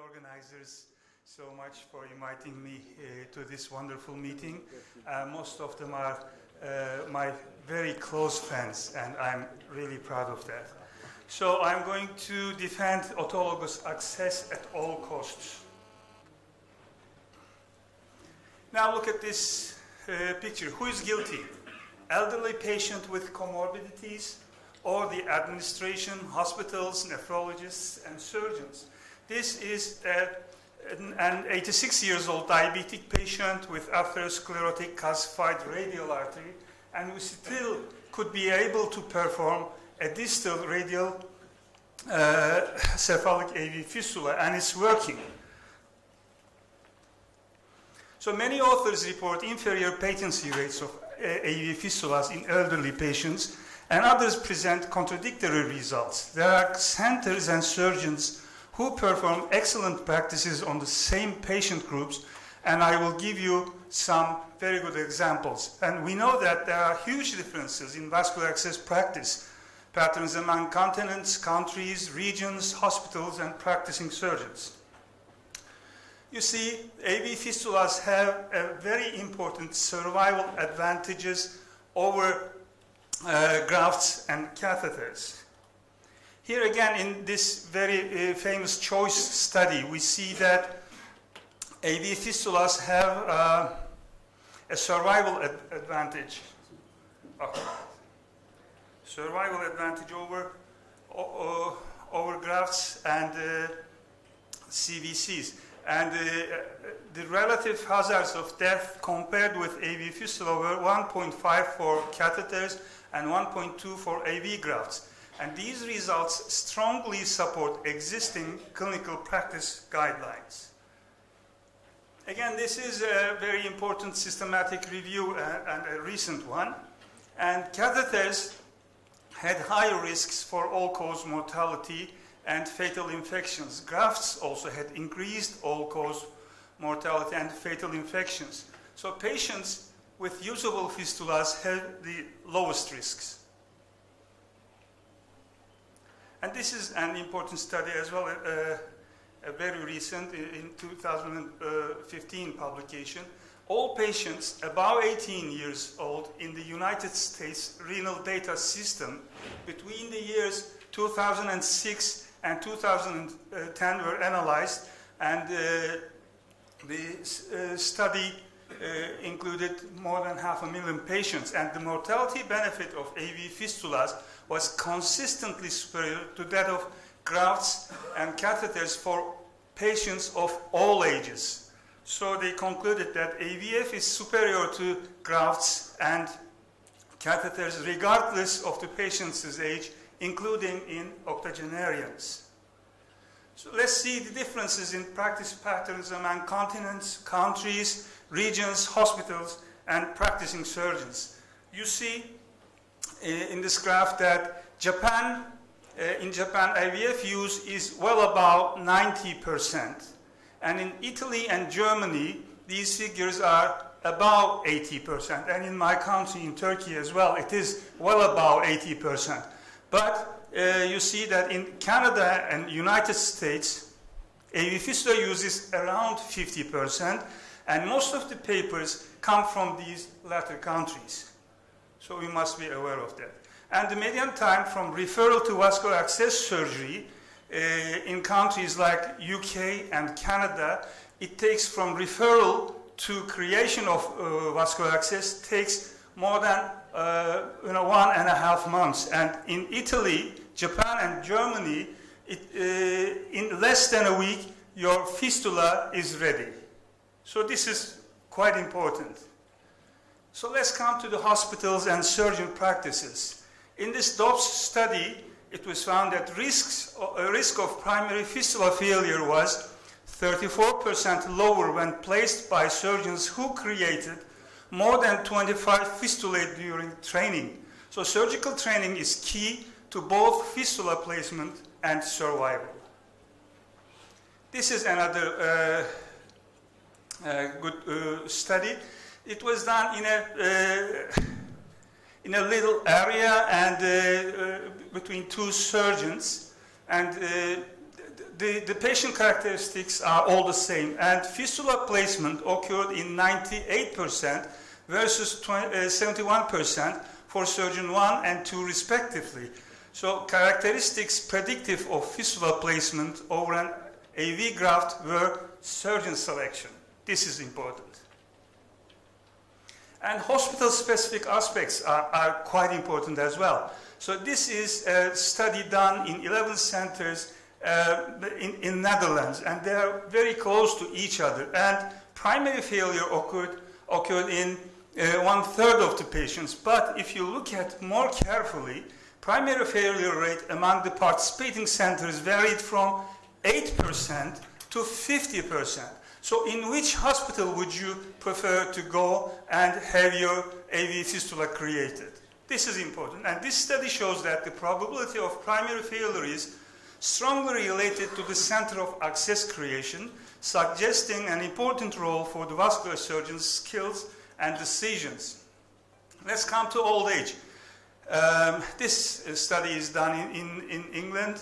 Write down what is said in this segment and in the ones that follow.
organizers so much for inviting me to this wonderful meeting. Most of them are my very close friends, and I'm really proud of that. So I'm going to defend autologous access at all costs. Now look at this picture. Who is guilty? Elderly patient with comorbidities, or the administration, hospitals, nephrologists, and surgeons. This is an 86-year-old diabetic patient with atherosclerotic calcified radial artery, and we still could be able to perform a distal radial cephalic AV fistula, and it's working. So many authors report inferior patency rates of AV fistulas in elderly patients, and others present contradictory results. There are centers and surgeons who perform excellent practices on the same patient groups, and I will give you some very good examples. And we know that there are huge differences in vascular access practice patterns among continents, countries, regions, hospitals, and practicing surgeons. You see, AV fistulas have a very important survival advantages over grafts and catheters. Here again, in this very famous choice study, we see that AV fistulas have a survival advantage. Survival advantage over grafts and CVCs. And the relative hazards of death compared with AV fistula were 1.5 for catheters and 1.2 for AV grafts. And these results strongly support existing clinical practice guidelines. Again, this is a very important systematic review and a recent one. And catheters had higher risks for all-cause mortality and fatal infections. Grafts also had increased all-cause mortality and fatal infections. So patients with usable fistulas had the lowest risks. And this is an important study as well, a very recent, in 2015 publication. All patients above 18 years old in the United States renal data system between the years 2006 and 2010 were analyzed, and the study included more than 500,000 patients, and the mortality benefit of AV fistulas was consistently superior to that of grafts and catheters for patients of all ages. So they concluded that AVF is superior to grafts and catheters regardless of the patient's age, including in octogenarians. So let's see the differences in practice patterns among continents, countries, regions, hospitals, and practicing surgeons. You see in this graph that in Japan, IVF use is well above 90%. And in Italy and Germany, these figures are above 80%. And in my country, in Turkey as well, it is well above 80%. But you see that in Canada and United States, AV fistula use is around 50%, and most of the papers come from these latter countries. So we must be aware of that. And the median time from referral to vascular access surgery in countries like UK and Canada, it takes from referral to creation of vascular access takes more than 1.5 months. And in Italy, Japan, and Germany, in less than a week, your fistula is ready. So this is quite important. So let's come to the hospitals and surgeon practices. In this Dobbs study, it was found that risk of primary fistula failure was 34% lower when placed by surgeons who created more than 25 fistulae during training. So surgical training is key to both fistula placement and survival. This is another good study. It was done in a little area and between two surgeons, and the patient characteristics are all the same, and fistula placement occurred in 98% versus 71% for surgeon 1 and 2 respectively. So characteristics predictive of fistula placement over an AV graft were surgeon selection. This is important. And hospital-specific aspects are quite important as well. So this is a study done in 11 centers in Netherlands, and they are very close to each other. And primary failure occurred in 1/3 of the patients. But if you look at more carefully, primary failure rate among the participating centers varied from 8% to 50%. So in which hospital would you prefer to go and have your AV fistula created? This is important. And this study shows that the probability of primary failure is strongly related to the center of access creation, suggesting an important role for the vascular surgeon's skills and decisions. Let's come to old age. This study is done in England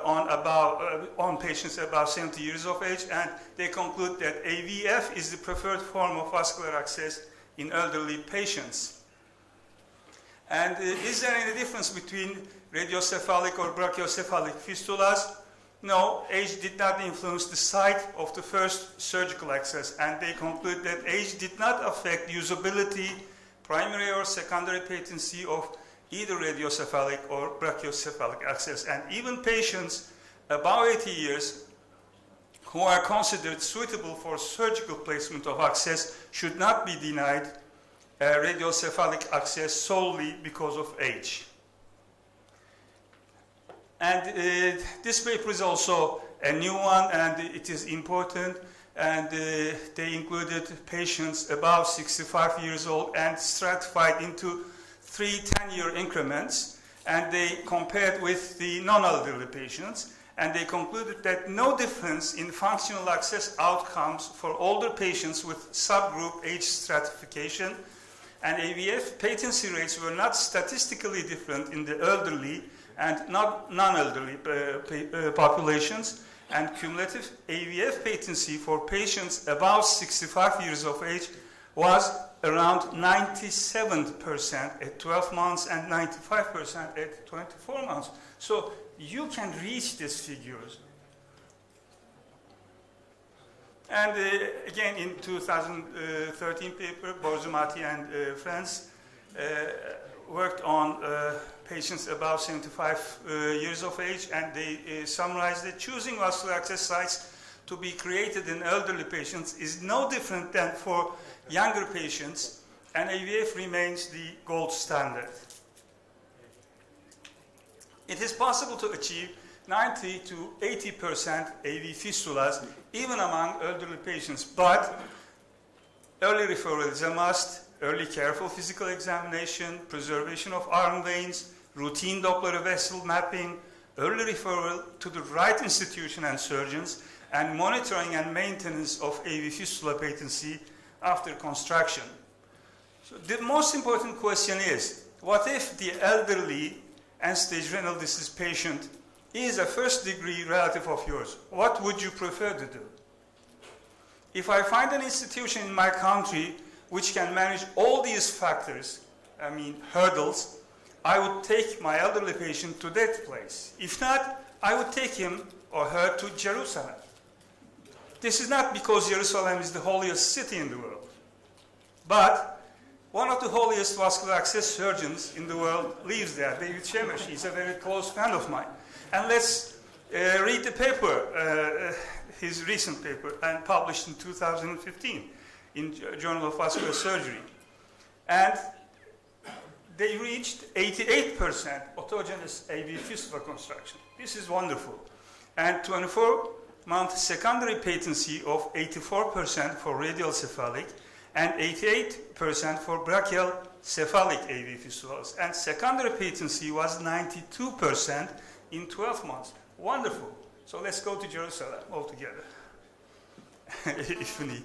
on patients about 70 years of age, and they conclude that AVF is the preferred form of vascular access in elderly patients. And is there any difference between radiocephalic or brachiocephalic fistulas? No, age did not influence the site of the first surgical access, and they conclude that age did not affect usability, primary or secondary patency of either radiocephalic or brachiocephalic access. And even patients above 80 years who are considered suitable for surgical placement of access should not be denied radiocephalic access solely because of age. And this paper is also a new one, and it is important. And they included patients above 65 years old and stratified into 3 10-year increments. And they compared with the non-elderly patients. And they concluded that no difference in functional access outcomes for older patients with subgroup age stratification. And AVF patency rates were not statistically different in the elderly and non-elderly populations, and cumulative AVF patency for patients above 65 years of age was around 97% at 12 months and 95% at 24 months. So you can reach these figures. And again, in 2013 paper, Borzomati and friends worked on patients above 75 years of age, and they summarized that choosing vascular access sites to be created in elderly patients is no different than for younger patients, and AVF remains the gold standard. It is possible to achieve 90 to 80% AV fistulas even among elderly patients, but early referral is a must. Early careful physical examination, preservation of arm veins, routine Doppler vessel mapping, early referral to the right institution and surgeons, and monitoring and maintenance of AV fistula patency after construction. So the most important question is, what if the elderly end-stage renal disease patient is a first-degree relative of yours? What would you prefer to do? If I find an institution in my country which can manage all these factors, hurdles, I would take my elderly patient to that place. If not, I would take him or her to Jerusalem. This is not because Jerusalem is the holiest city in the world, but one of the holiest vascular access surgeons in the world lives there, David Shemesh. He's a very close friend of mine. And let's read the paper, his recent paper, and published in 2015. In Journal of Vascular Surgery. And they reached 88% autogenous AV fistula construction. This is wonderful. And 24-month secondary patency of 84% for radial cephalic and 88% for brachial cephalic AV fistulas. And secondary patency was 92% in 12 months. Wonderful. So let's go to Jerusalem altogether, if we need.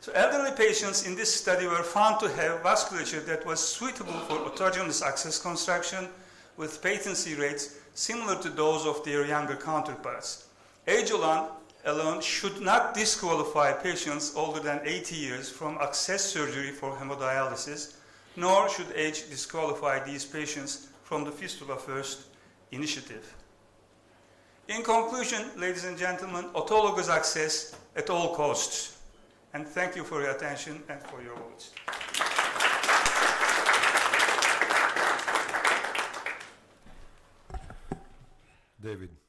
So elderly patients in this study were found to have vasculature that was suitable for autogenous access construction with patency rates similar to those of their younger counterparts. Age alone should not disqualify patients older than 80 years from access surgery for hemodialysis, nor should age disqualify these patients from the Fistula First initiative. In conclusion, ladies and gentlemen, autologous access at all costs. And thank you for your attention and for your votes. David.